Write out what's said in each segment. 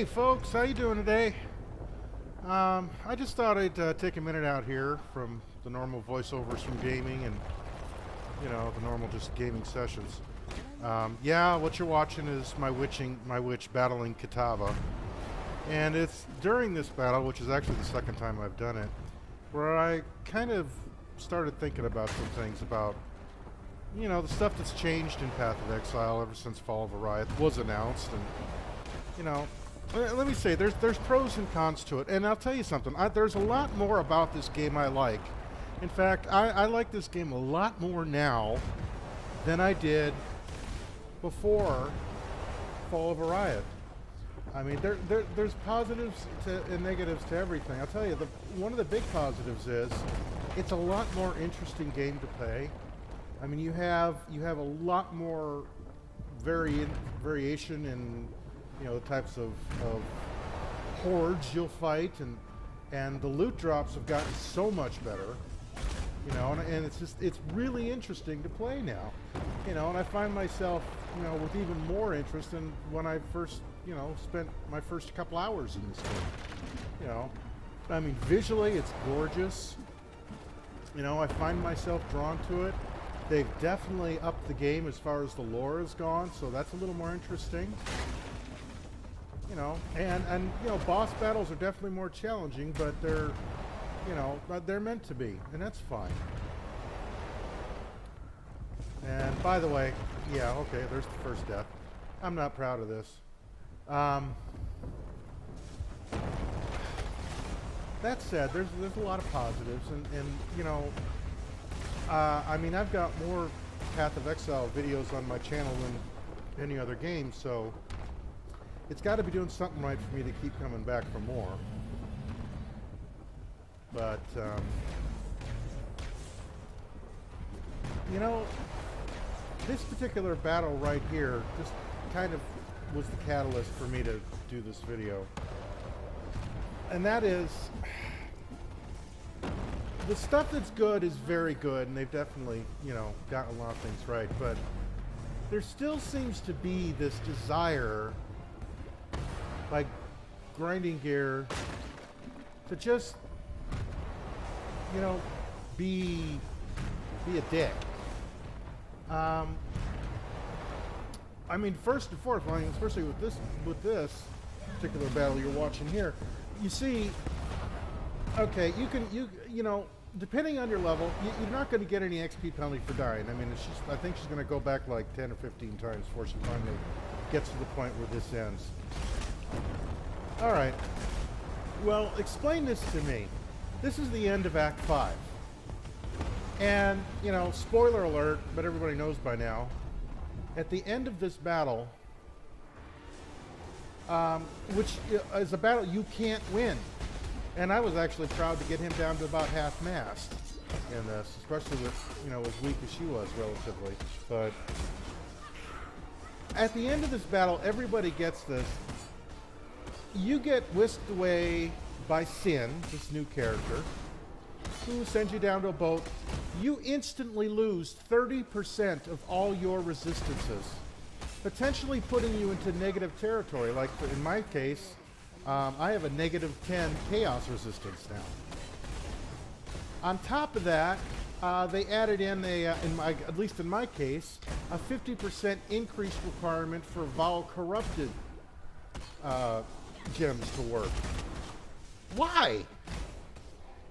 Hey folks, how you doing today? I just thought I'd take a minute out here from the normal voiceovers from gaming and, you know, the normal just gaming sessions. Yeah, what you're watching is my witch battling Kitava. And it's during this battle, which is actually the second time I've done it, where I kind of started thinking about some things about, you know, the stuff that's changed in Path of Exile ever since Fall of Oriath was announced. And, you know, let me say, there's pros and cons to it. And I'll tell you something, there's a lot more about this game I like. In fact, I like this game a lot more now than I did before Fall of Oriath. I mean, there's positives and negatives to everything. I'll tell you, one of the big positives is it's a lot more interesting game to play. I mean, you have a lot more variation in, you know, the types of hordes you'll fight, and the loot drops have gotten so much better, you know, and it's really interesting to play now, you know, and I find myself, you know, with even more interest than when I first, you know, spent my first couple hours in this game. You know, I mean, visually it's gorgeous. You know, I find myself drawn to it. They've definitely upped the game as far as the lore has gone, so that's a little more interesting. You know, and you know, boss battles are definitely more challenging, but they're, you know, they're meant to be, and that's fine. And by the way, yeah, okay, there's the first death. I'm not proud of this. That said, there's a lot of positives, and you know, I mean, I've got more Path of Exile videos on my channel than any other game, so it's got to be doing something right for me to keep coming back for more. But you know, this particular battle right here just kind of was the catalyst for me to do this video. And that is, the stuff that's good is very good, and they've definitely, you know, gotten a lot of things right, but there still seems to be this desire, like grinding gear, to just, you know, be a dick. I mean, first and foremost, especially with this particular battle you're watching here, you see, okay, you know, depending on your level, you're not going to get any XP penalty for dying. I mean, it's just, I think she's going to go back like 10 or 15 times before she finally gets to the point where this ends. All right. Well, explain this to me. This is the end of Act 5. And, you know, spoiler alert, but everybody knows by now, at the end of this battle, which is a battle you can't win, and I was actually proud to get him down to about half-mast in this, especially with, you know, as weak as she was relatively. But at the end of this battle, everybody gets this. You get whisked away by Sin, this new character, who sends you down to a boat. You instantly lose 30% of all your resistances, potentially putting you into negative territory. Like in my case, I have a negative 10 chaos resistance now. On top of that, they added in at least in my case, a 50% increased requirement for Vile Corrupted gems to work. Why?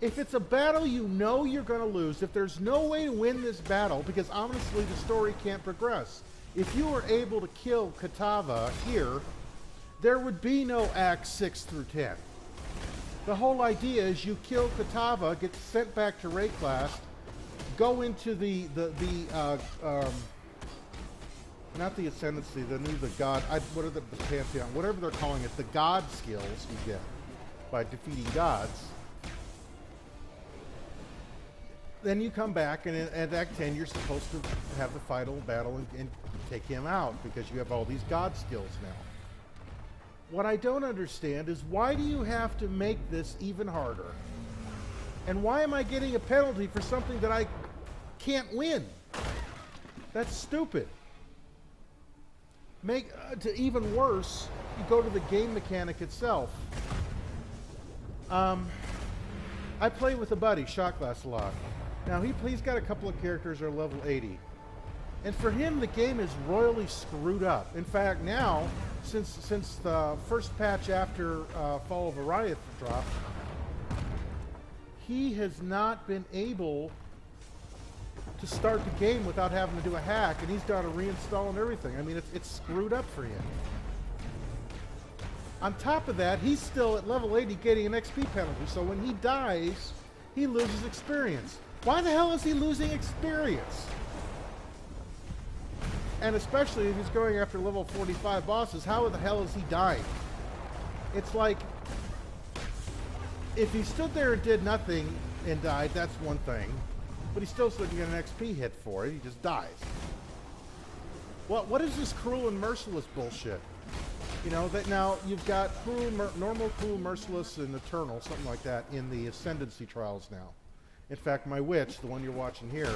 If it's a battle you know you're going to lose, if there's no way to win this battle, because honestly the story can't progress, if you were able to kill Kitava here, there would be no Acts 6 through 10. The whole idea is you kill Kitava, get sent back to Rayclast, go into not the Ascendancy, the God, what are the Pantheon, whatever they're calling it, the God skills you get by defeating gods. Then you come back, and at Act 10, you're supposed to have the final battle and take him out, because you have all these God skills now. What I don't understand is, why do you have to make this even harder? And why am I getting a penalty for something that I can't win? That's stupid. To even worse, you go to the game mechanic itself. I play with a buddy, Shotglass, a lot. Now he's got a couple of characters that are level 80. And for him, the game is royally screwed up. In fact, now, since the first patch after Fall of Oriath dropped, he has not been able to start the game without having to do a hack, and he's got to reinstall and everything. I mean, it's screwed up for him. On top of that, he's still at level 80 getting an XP penalty, so when he dies, he loses experience. Why the hell is he losing experience? And especially if he's going after level 45 bosses, how the hell is he dying? It's like, if he stood there and did nothing and died, that's one thing. But he still didn't get an XP hit for it, he just dies. What is this cruel and merciless bullshit? You know, that now you've got normal, cruel, merciless, and eternal, something like that, in the Ascendancy trials now. In fact, my witch, the one you're watching here,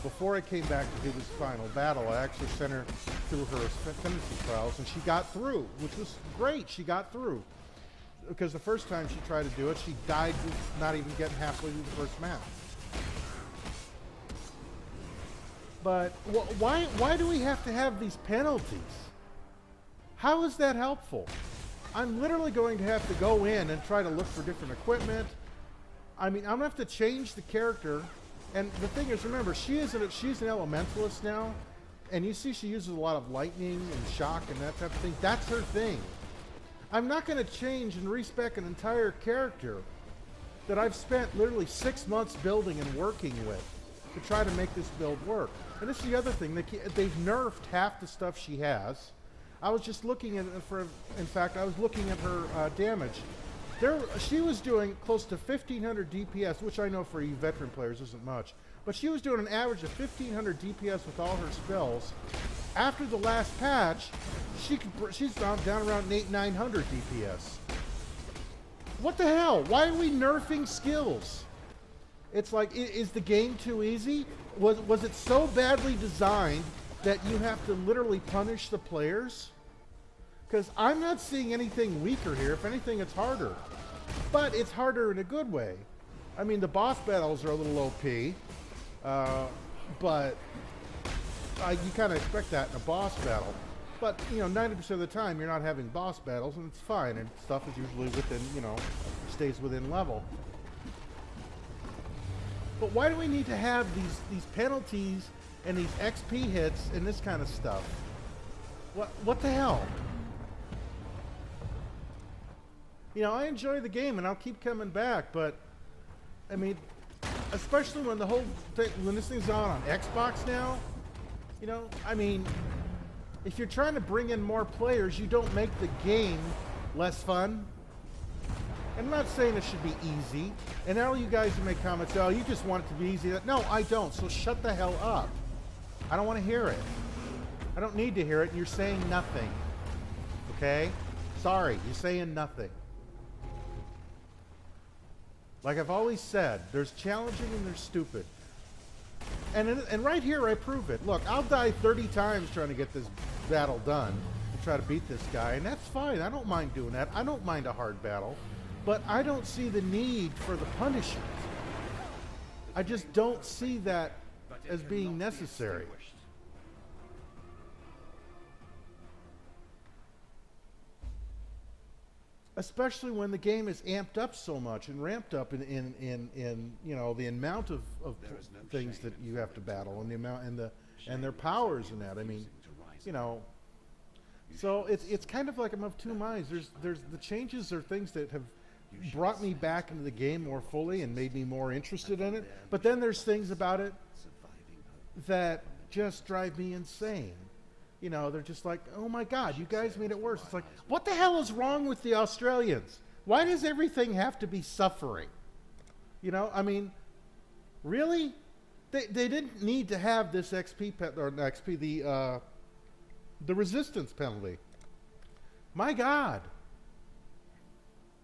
before I came back to do this final battle, I actually sent her through her Ascendancy trials, and she got through, which was great. She got through. Because the first time she tried to do it, she died not even getting halfway through the first map. But why do we have to have these penalties? How is that helpful? I'm literally going to have to go in and try to look for different equipment. I mean, I'm going to have to change the character. And the thing is, remember, she's an elementalist now. And you see she uses a lot of lightning and shock and that type of thing. That's her thing. I'm not going to change and respec an entire character that I've spent literally 6 months building and working with to try to make this build work. And this is the other thing. They've nerfed half the stuff she has. I was just looking at in fact, I was looking at her damage. She was doing close to 1,500 DPS, which I know for you veteran players isn't much. But she was doing an average of 1,500 DPS with all her spells. After the last patch, she's down around 900 DPS. What the hell? Why are we nerfing skills? It's like, is the game too easy? Was it so badly designed that you have to literally punish the players? Because I'm not seeing anything weaker here. If anything, it's harder. But it's harder in a good way. I mean, the boss battles are a little OP. But you kind of expect that in a boss battle. But, you know, 90% of the time, you're not having boss battles, and it's fine. And stuff is usually within, you know, stays within level. But why do we need to have these penalties and these XP hits and this kind of stuff? What the hell? You know, I enjoy the game and I'll keep coming back, but I mean, especially when the whole thing, when this thing's on Xbox now, you know, I mean, if you're trying to bring in more players, you don't make the game less fun. I'm not saying it should be easy. And all you guys who make comments, oh, you just want it to be easy. No, I don't. So shut the hell up. I don't want to hear it. I don't need to hear it. And you're saying nothing. Okay? Sorry, you're saying nothing. Like I've always said, there's challenging and there's stupid. And right here, I prove it. Look, I'll die 30 times trying to get this battle done and try to beat this guy. And that's fine. I don't mind doing that. I don't mind a hard battle. But I don't see the need for the punishment. I just don't see that as being necessary. Especially when the game is amped up so much and ramped up in you know, the amount of things that you have to battle and the amount and their powers and that. I mean, you know, so it's kind of like I'm of two minds. There's the changes are things that have brought me back into the game more fully and made me more interested in it. But then there's things about it that just drive me insane. You know, they're just like, oh my God, you guys made it worse. It's like, what the hell is wrong with the Australians? Why does everything have to be suffering? You know, I mean, really? They didn't need to have this the resistance penalty. My God.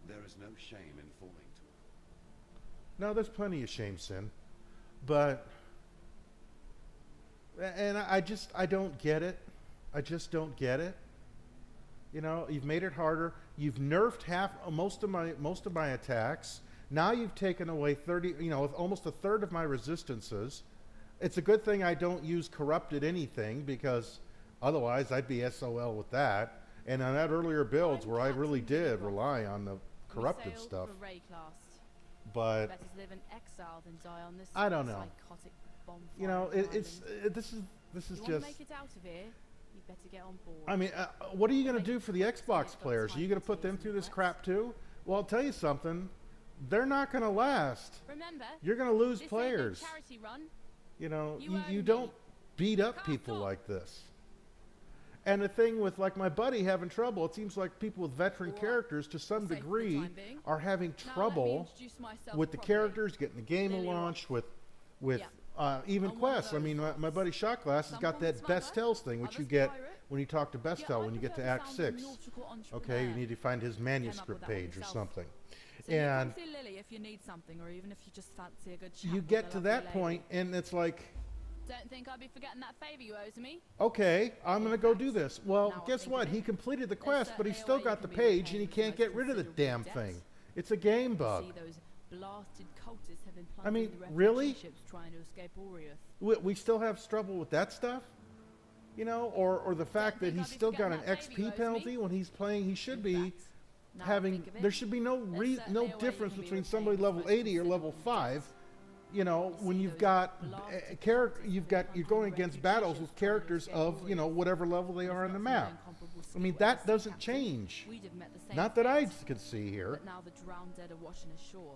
There is no shame in falling to it. No, there's plenty of shame, Sin. But, and I don't get it. I just don't get it. You know, you've made it harder. You've nerfed most of my attacks. Now you've taken away 30, you know, almost a third of my resistances. It's a good thing I don't use corrupted anything, because otherwise I'd be SOL with that. And on that earlier builds where I really did rely on the corrupted stuff. But better to live in exile than die on this I don't know. psychotic bonfire. You know, this is you just. want to make it out of here? You better get on board. I mean, what are you going to do for the Xbox players? Are you going to put them through this crap too? Well, I'll tell you something. They're not going to last. Remember, You're going to lose this players. Ain't no charity run. You know, You owe you me. don't beat up Can't people talk. like this. And the thing with, like, my buddy having trouble, it seems like people with veteran All right. characters to some Safe for the degree time being. are having Now let me trouble introduce myself with the properly. characters, getting the game Lily launched, with Yeah. even I'm one of quests. I mean, those my buddy Shotglass has Some got that promise Best mother, Tells thing, which you others get pirate. when you talk to Best Yeah, Tell I when you get to prefer the Act sound of 6. nautical Okay, you entrepreneur. need to find his with manuscript that page or yourself. something. So you And come see Lily if you need something, or even if you just fancy a good chat you with get a to lovely that lady. point, and it's like, Don't think I'd be forgetting that favour you owe to me. okay, I'm going to go do this. Well, Now I guess think what? of it, He completed the there's quest, but he's certainly a still way got you the can be page, and he repaid with can't most get rid of the considerable damn debts. thing. It's a game You bug. see, those blasted cultists have been I mean, plundering the really? refugee ships trying to escape Oriath. We still have trouble with that stuff? You know, or the fact that think he's I'd be still got an forgetting that favour you XP owes me. penalty when he's playing. He should In be fact, now I having. think of it, There should be no there's no certainly a way you difference can be between repaid somebody with level most 80 or level considerable 5. debts. You know, You when see you've those got blasted character, cultists you've have got been you're going plundering against refugee battles ships with trying to characters escape of, you know, Oriath. whatever level they If are on not the for my map. incomparable I mean, skill that as a doesn't captain, change. we'd have met the same Not that I fate. could see here. But now the drowned dead are washing ashore,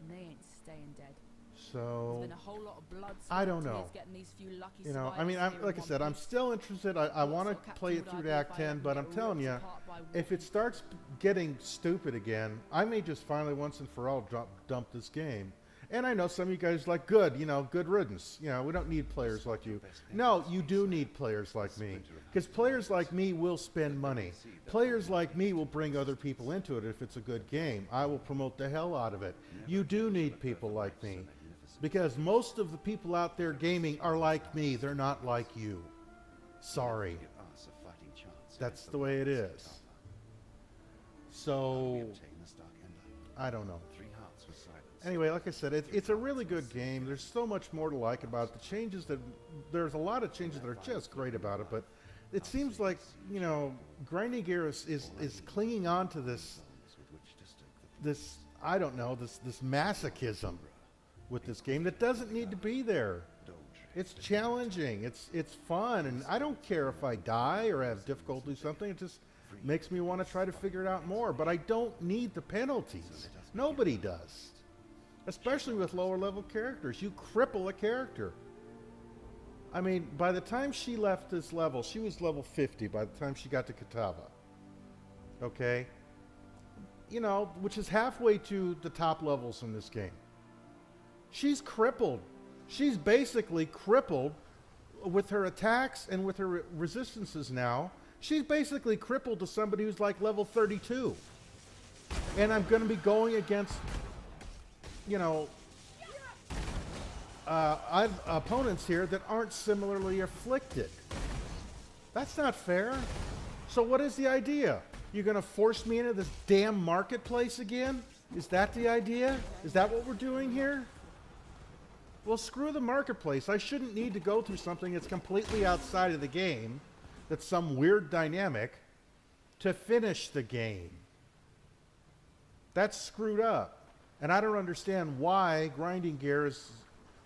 and they ain't staying dead. There's So been a whole lot of blood, I sweat, don't and tears know. getting these few lucky You know, I mean, survivors here like in I one said, I'm piece. still interested. I What want sort of to captain play it would I through be to if Act I 10, hadn't but been I'm telling you, ripped apart by if it wolves? starts getting stupid again, I may just finally once and for all dump this game. And I know some of you guys like, good, you know, good riddance. You know, we don't need players like you. No, you do need players like me. Because players like me will spend money. Players like me will bring other people into it if it's a good game. I will promote the hell out of it. You do need people like me. Because most of the people out there gaming are like me. They're not like you. Sorry. Give us a fighting chance That's against the way it Kitava. is. We So, obtain the Stark Ember. I don't know. 3 hearts with silence. Anyway, like I said, it's a really good game. There's so much more to like about it. The changes that there's a lot of changes that are just great about it, but it seems like, you know, Grinding Gear is clinging on to this With which to stake the this I don't know this masochism with this game that doesn't need to be there. It's challenging. It's fun, and I don't care if I die or have difficulty with something. It just makes me want to try to figure it out more. But I don't need the penalties. Nobody does. Especially with lower level characters. You cripple a character. I mean, by the time she left this level, she was level 50 by the time she got to Kitava. Okay? You know, which is halfway to the top levels in this game. She's crippled. She's basically crippled with her attacks and with her resistances now. She's basically crippled to somebody who's like level 32. And I'm going to be going against, you know, opponents here that aren't similarly afflicted. That's not fair. So what is the idea? You're going to force me into this damn marketplace again? Is that the idea? Is that what we're doing here? Well, screw the marketplace. I shouldn't need to go through something that's completely outside of the game, that's some weird dynamic, to finish the game. That's screwed up. And I don't understand why Grinding Gear is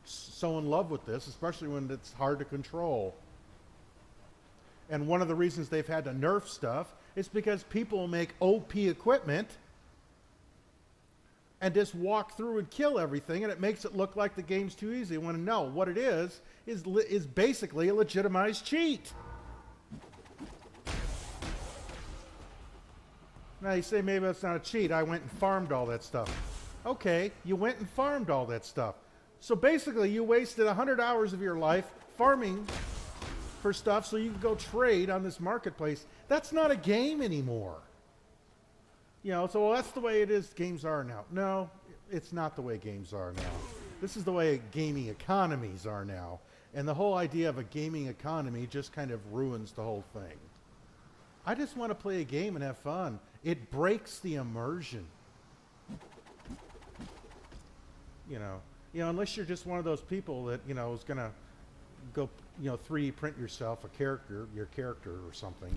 so in love with this, especially when it's hard to control. And one of the reasons they've had to nerf stuff is because people make OP equipment and just walk through and kill everything, and it makes it look like the game's too easy. When no, what it is basically a legitimized cheat. Now you say maybe that's not a cheat. I went and farmed all that stuff. Okay, you went and farmed all that stuff. So basically you wasted 100 hours of your life farming for stuff so you can go trade on this marketplace. That's not a game anymore. You know, so well, that's the way it is games are now. No, it's not the way games are now. This is the way gaming economies are now. And the whole idea of a gaming economy just kind of ruins the whole thing. I just want to play a game and have fun. It breaks the immersion. You know, unless you're just one of those people that, is going to go, 3D print yourself your character or something,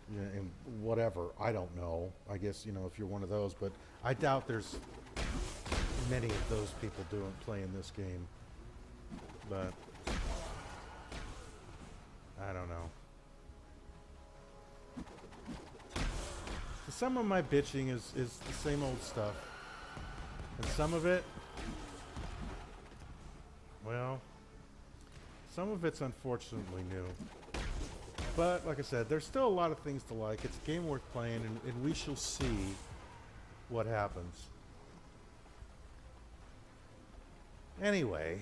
and whatever. I don't know. I guess, if you're one of those, but I doubt there's many of those people playing this game. But I don't know. Some of my bitching is the same old stuff. And some of it, well, some of it's unfortunately new. But like I said, there's still a lot of things to like. It's a game worth playing, and we shall see what happens. Anyway,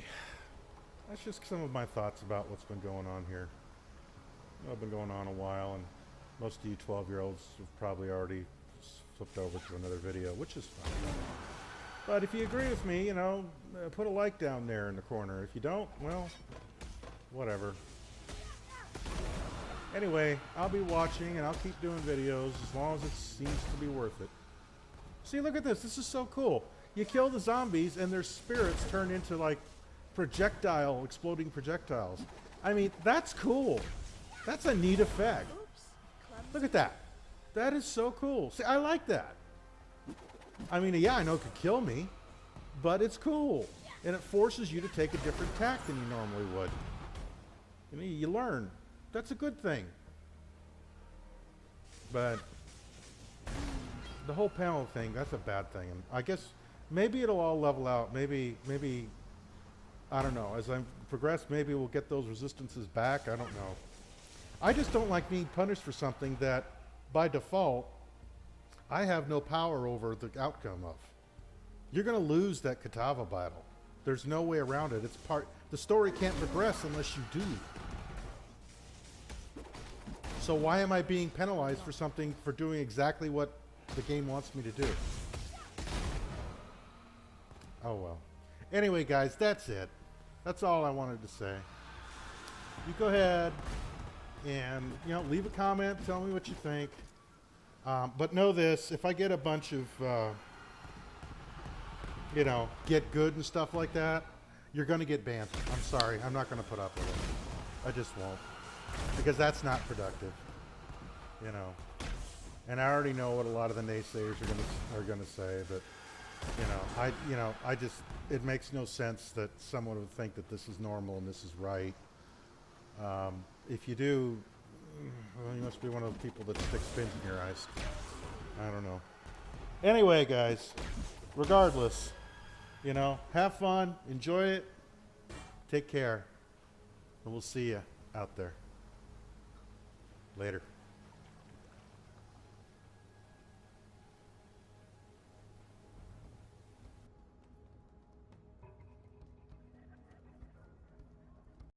that's just some of my thoughts about what's been going on here. I've been going on a while, and most of you 12-year-olds have probably already flipped over to another video, which is fine. But if you agree with me, put a like down there in the corner. If you don't, well, whatever. Anyway, I'll be watching, and I'll keep doing videos as long as it seems to be worth it. See, look at this. This is so cool. You kill the zombies, and their spirits turn into, like, exploding projectiles. I mean, that's cool. That's a neat effect. Look at that. That is so cool. See, I like that. I mean, yeah, I know it could kill me, but it's cool. And it forces you to take a different tack than you normally would. You learn. That's a good thing. But the whole panel thing, that's a bad thing. And I guess maybe it'll all level out. Maybe, I don't know. As I progress, maybe we'll get those resistances back. I don't know. I just don't like being punished for something that, by default, I have no power over the outcome of. You're going to lose that Kitava battle. There's no way around it. The story can't progress unless you do. So why am I being penalized for doing exactly what the game wants me to do? Oh well. Anyway, guys, that's it. That's all I wanted to say. You go ahead and leave a comment, tell me what you think. But know this: if I get a bunch of get good and stuff like that, you're going to get banned. I'm sorry, I'm not going to put up with it. I just won't, because that's not productive. And I already know what a lot of the naysayers are going to say, but I just, it makes no sense that someone would think that this is normal and this is right. If you do, well, you must be one of the people that sticks pins in your eyes. I don't know. Anyway, guys, regardless, have fun, enjoy it, take care, and we'll see you out there. Later.